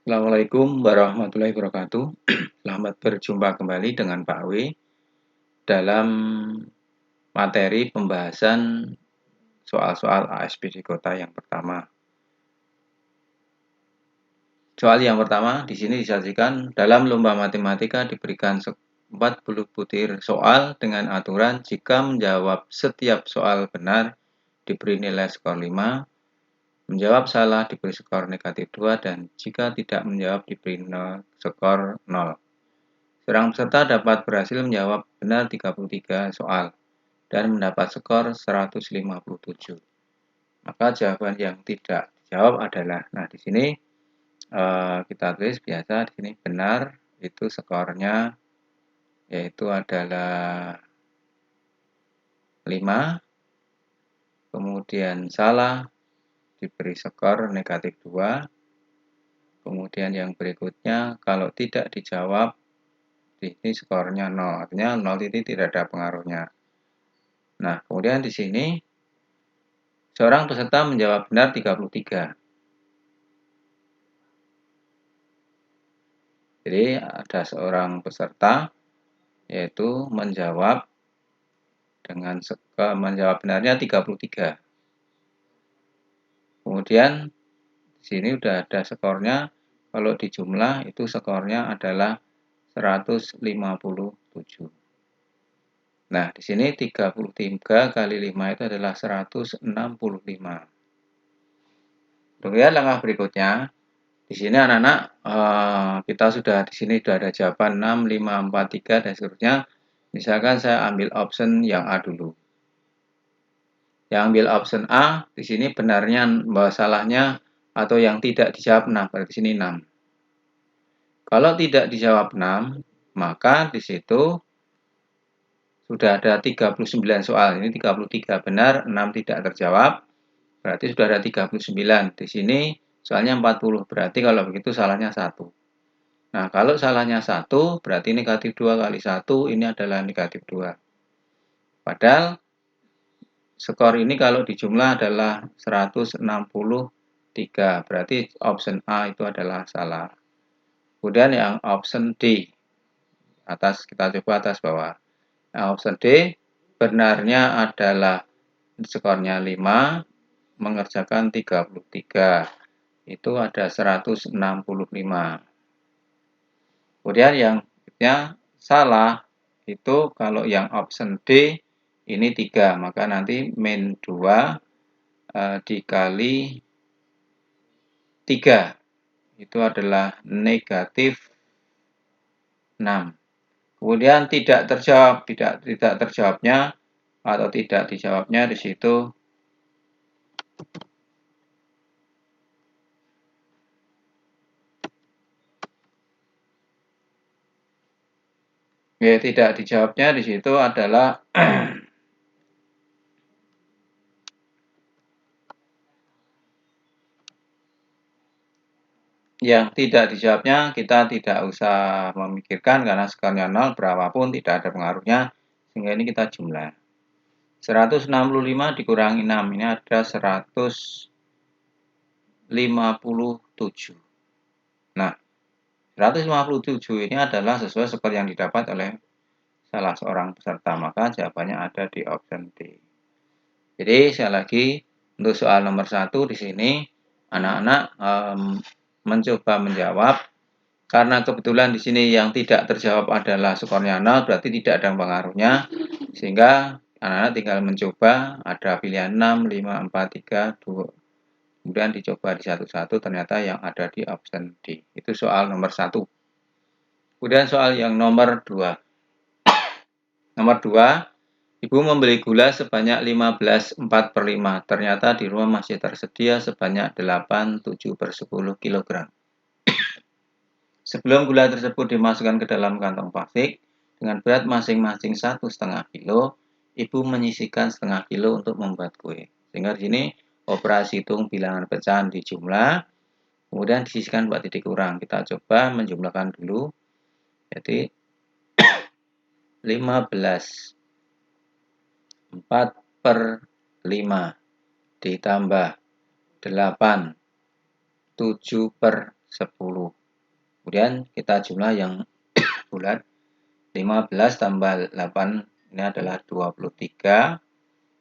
Assalamualaikum warahmatullahi wabarakatuh. Selamat berjumpa kembali dengan Pak W dalam materi pembahasan soal-soal ASPD Kota yang pertama. Soal yang pertama di sini disajikan dalam lomba matematika diberikan 40 butir soal dengan aturan jika menjawab setiap soal benar diberi nilai skor 5, menjawab salah diberi skor negatif 2, dan jika tidak menjawab diberi skor 0. Seorang peserta dapat berhasil menjawab benar 33 soal dan mendapat skor 157. Maka jawaban yang tidak dijawab adalah, nah di sini kita tulis biasa di sini benar itu skornya yaitu adalah 5, kemudian salah diberi skor negatif 2, kemudian yang berikutnya kalau tidak dijawab di sini skornya 0, artinya 0 titik tidak ada pengaruhnya. Nah, kemudian di sini seorang peserta menjawab benar 33. Jadi ada seorang peserta yaitu menjawab benarnya 33. Kemudian di sini sudah ada skornya, kalau dijumlah itu skornya adalah 157. Nah, di sini 33 kali 5 itu adalah 165. Kemudian langkah berikutnya, di sini anak-anak kita sudah di sini sudah ada jawaban 6, 5, 4, 3 dan seterusnya. Misalkan saya ambil option yang A dulu. Yang ambil option A, di sini benarnya salahnya atau yang tidak dijawab 6, berarti di sini 6. Kalau tidak dijawab 6, maka di situ sudah ada 39 soal. Ini 33 benar, 6 tidak terjawab. Berarti sudah ada 39. Di sini soalnya 40. Berarti kalau begitu salahnya 1. Nah, kalau salahnya 1, berarti negatif 2 kali 1 ini adalah negatif 2. Padahal skor ini kalau dijumlah adalah 163. Berarti option A itu adalah salah. Kemudian yang option D. Kita coba atas bawah. Nah, option D benarnya adalah skornya 5, mengerjakan 33. Itu ada 165. Kemudian yang salah itu kalau yang option D ini 3, maka nanti min 2 dikali 3 itu adalah negatif 6. Kemudian tidak terjawabnya atau tidak dijawabnya di situ tidak dijawabnya di situ adalah yang tidak dijawabnya kita tidak usah memikirkan karena skornya 0 berapapun tidak ada pengaruhnya, sehingga ini kita jumlah 165 dikurangi 6 ini ada 157. Nah, 157 ini adalah sesuai skor yang didapat oleh salah seorang peserta, maka jawabannya ada di option D. Jadi sekali lagi untuk soal nomor 1 di sini anak-anak mencoba menjawab, karena kebetulan di sini yang tidak terjawab adalah skornya 0, berarti tidak ada pengaruhnya, sehingga anak-anak tinggal mencoba, ada pilihan 6, 5, 4, 3, 2, kemudian dicoba di satu-satu, ternyata yang ada di option D. Itu soal nomor 1. Kemudian soal yang nomor 2. Nomor 2, Ibu membeli gula sebanyak 15/4/5. Ternyata di rumah masih tersedia sebanyak 87/10 kg. Sebelum gula tersebut dimasukkan ke dalam kantong plastik dengan berat masing-masing 1,5 kilo, Ibu menyisihkan setengah kilo untuk membuat kue. Sehingga di sini operasi hitung bilangan pecahan di jumlah, kemudian disisihkan buat titik kurang. Kita coba menjumlahkan dulu. Jadi 15/4/5 ditambah 8 7/10 10. Kemudian kita jumlah yang bulat. 15 tambah 8 ini adalah 23.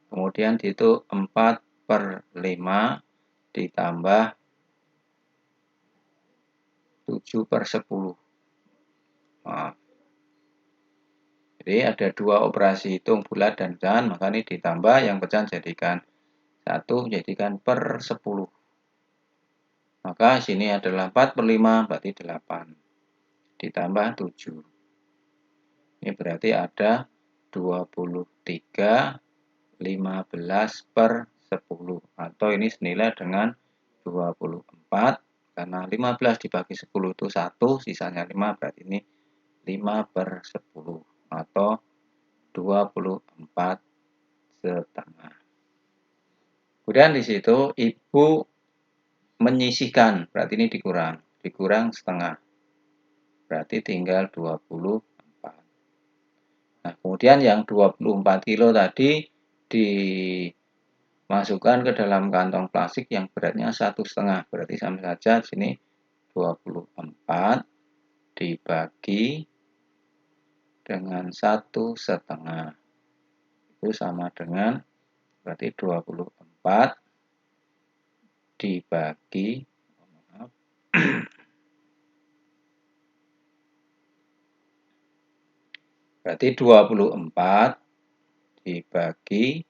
Kemudian itu 4/5 ditambah 7/10. Maaf. Jadi ada dua operasi hitung bulat dan pecahan, maka ini ditambah, yang pecahan jadikan 1, jadikan per 10. Maka sini adalah 4/5, berarti 8. Ditambah 7. Ini berarti ada 23, 15/10. Atau ini senilai dengan 24. Karena 15 dibagi 10 itu 1, sisanya 5, berarti ini 5/10. Atau 24,5. Kemudian di situ ibu menyisihkan, berarti ini dikurang setengah, berarti tinggal 24. Nah, kemudian yang 24 kilo tadi dimasukkan ke dalam kantong plastik yang beratnya 1,5, berarti sama saja di sini 24 dibagi dengan 1,5, itu sama dengan berarti 24 dibagi berarti 24 dibagi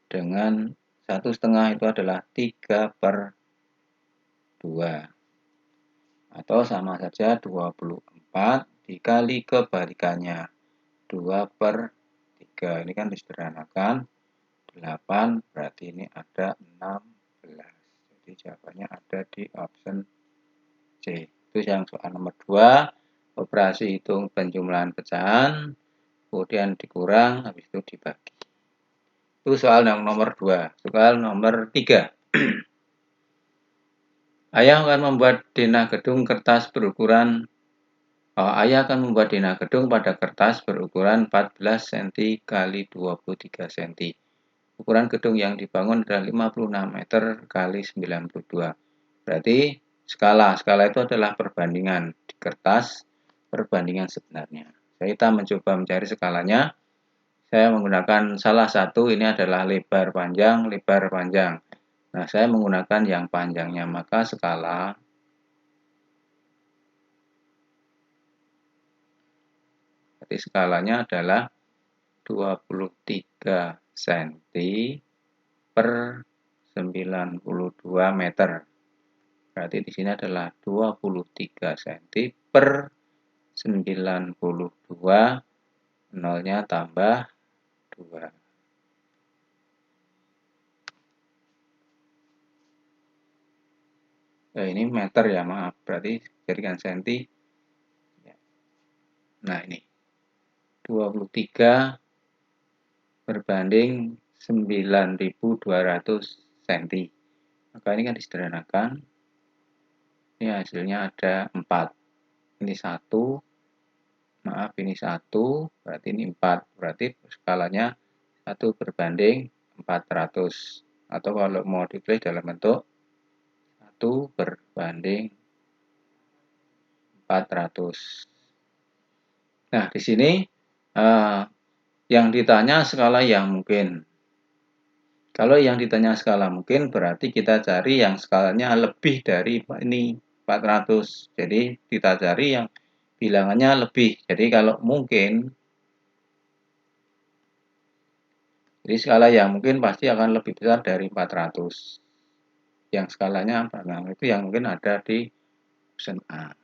dengan 1,5 itu adalah 3/2. Atau sama saja 24 dikali kebalikannya 2/3. Ini kan disederhanakan 8, berarti ini ada 16. Jadi jawabannya ada di option C. Itu yang soal nomor 2. Operasi hitung penjumlahan pecahan, kemudian dikurang, habis itu dibagi. Itu soal yang nomor 2. Soal nomor 3. Ayah akan membuat denah gedung pada kertas berukuran 14 cm x 23 cm. Ukuran gedung yang dibangun adalah 56 meter x 92. Berarti skala itu adalah perbandingan di kertas, perbandingan sebenarnya. Kita mencoba mencari skalanya. Saya menggunakan salah satu, ini adalah lebar panjang. Nah, saya menggunakan yang panjangnya, maka skala berarti skalanya adalah 23 cm per 92 meter. Berarti di sini adalah 23 cm per 92, nolnya tambah 2. Ini meter ya, maaf. Berarti jadikan senti. Nah, ini 23 berbanding 9.200 cm. Maka ini kan disederhanakan. Ini hasilnya ada 4. Ini 1. Maaf, ini 1. Berarti ini 4. Berarti skalanya 1 berbanding 400. Atau kalau mau ditulis dalam bentuk 1 berbanding 400. Nah, di sini yang ditanya skala yang mungkin. Kalau yang ditanya skala mungkin berarti kita cari yang skalanya lebih dari ini 400. Jadi kita cari yang bilangannya lebih. Jadi kalau mungkin, jadi skala yang mungkin pasti akan lebih besar dari 400. Yang skalanya nah, itu yang mungkin ada di option A.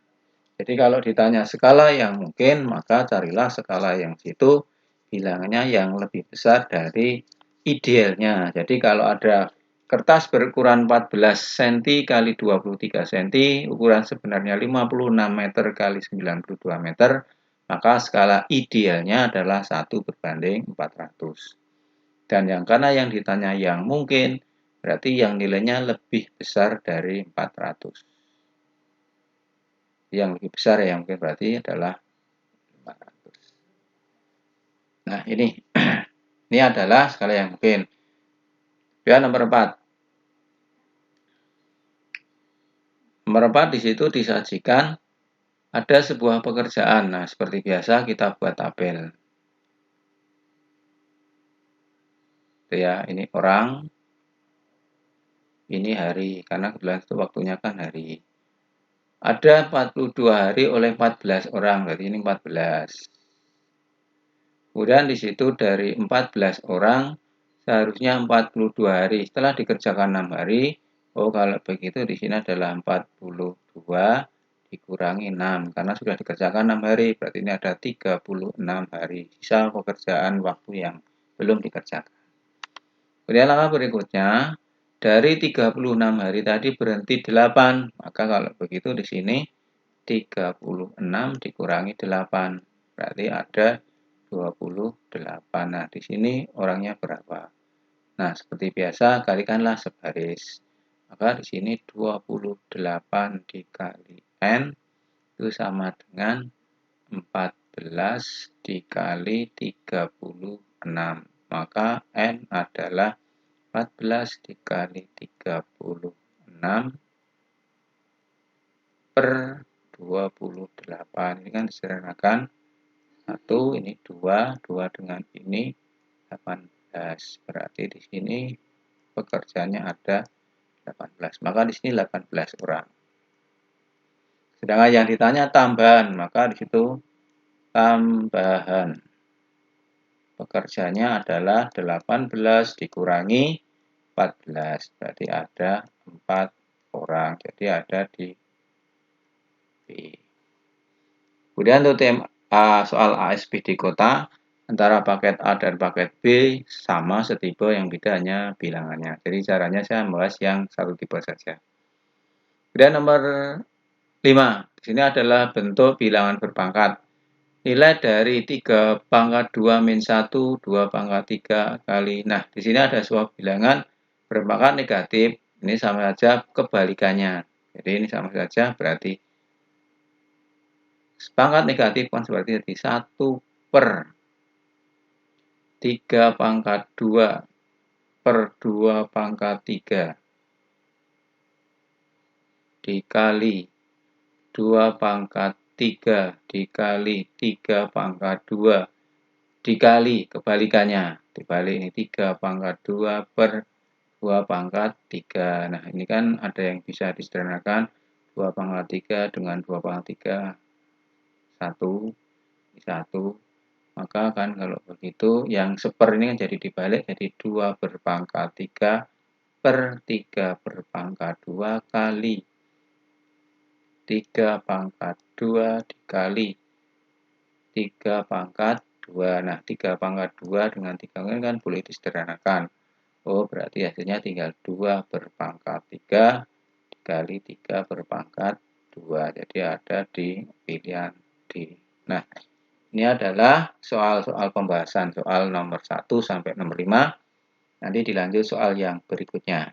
Jadi kalau ditanya skala yang mungkin, maka carilah skala yang situ bilangannya yang lebih besar dari idealnya. Jadi kalau ada kertas berukuran 14 cm x 23 cm, ukuran sebenarnya 56 meter x 92 meter, maka skala idealnya adalah 1 berbanding 400. Dan karena yang ditanya yang mungkin, berarti yang nilainya lebih besar dari 400. Yang lebih besar yang mungkin berarti adalah 400. Nah, ini adalah skala yang mungkin. Kemudian nomor 4. Nomor 4 di situ disajikan ada sebuah pekerjaan. Nah, seperti biasa kita buat tabel. Itu ya, ini orang, ini hari, karena kebetulan itu waktunya kan hari. Ada 42 hari oleh 14 orang, berarti ini 14. Kemudian di situ dari 14 orang, seharusnya 42 hari. Setelah dikerjakan 6 hari, oh kalau begitu di sini adalah 42 dikurangi 6. Karena sudah dikerjakan 6 hari, berarti ini ada 36 hari. Sisa pekerjaan waktu yang belum dikerjakan. Kemudian langkah berikutnya, dari 36 hari tadi berhenti 8. Maka kalau begitu di sini 36 dikurangi 8. Berarti ada 28. Nah, di sini orangnya berapa? Nah, seperti biasa kalikanlah sebaris. Maka di sini 28 dikali N itu sama dengan 14 dikali 36. Maka N adalah 14 dikali 36 per 28. Ini kan disederhanakan. 1, ini 2, 2 dengan ini 18. Berarti di sini pekerjaannya ada 18. Maka di sini 18 orang. Sedangkan yang ditanya tambahan, maka di situ tambahan. Pekerjanya adalah 18 dikurangi 14. Berarti ada 4 orang. Jadi ada di B. Kemudian untuk soal ASP di kota, antara paket A dan paket B sama setipe, yang beda hanya bilangannya. Jadi caranya saya membahas yang satu tipe saja. Kemudian nomor 5. Di sini adalah bentuk bilangan berpangkat. Nilai dari 3 pangkat 2 min 1, 2 pangkat 3 kali. Nah, di sini ada sebuah bilangan berpangkat negatif. Ini sama saja kebalikannya. Jadi ini sama saja, berarti pangkat negatif kan seperti tadi 1 per 3 pangkat 2 per 2 pangkat 3 dikali 2 pangkat 3 dikali 3 pangkat 2 dikali kebalikannya. Dibalik ini 3 pangkat 2 per 2 pangkat 3. Nah, ini kan ada yang bisa disederhanakan. 2 pangkat 3 dengan 2 pangkat 3. 1. 1. Maka kan kalau begitu yang seper ini kan jadi dibalik, jadi 2 berpangkat 3 per 3 berpangkat 2 kali 3 pangkat 2 dikali 3 pangkat 2. Nah, 3 pangkat 2 dengan 3 ini kan boleh disederhanakan. Oh, berarti hasilnya tinggal 2 berpangkat 3 dikali 3 berpangkat 2. Jadi ada di pilihan D. Nah, ini adalah soal-soal pembahasan soal nomor 1 sampai nomor 5. Nanti dilanjut soal yang berikutnya.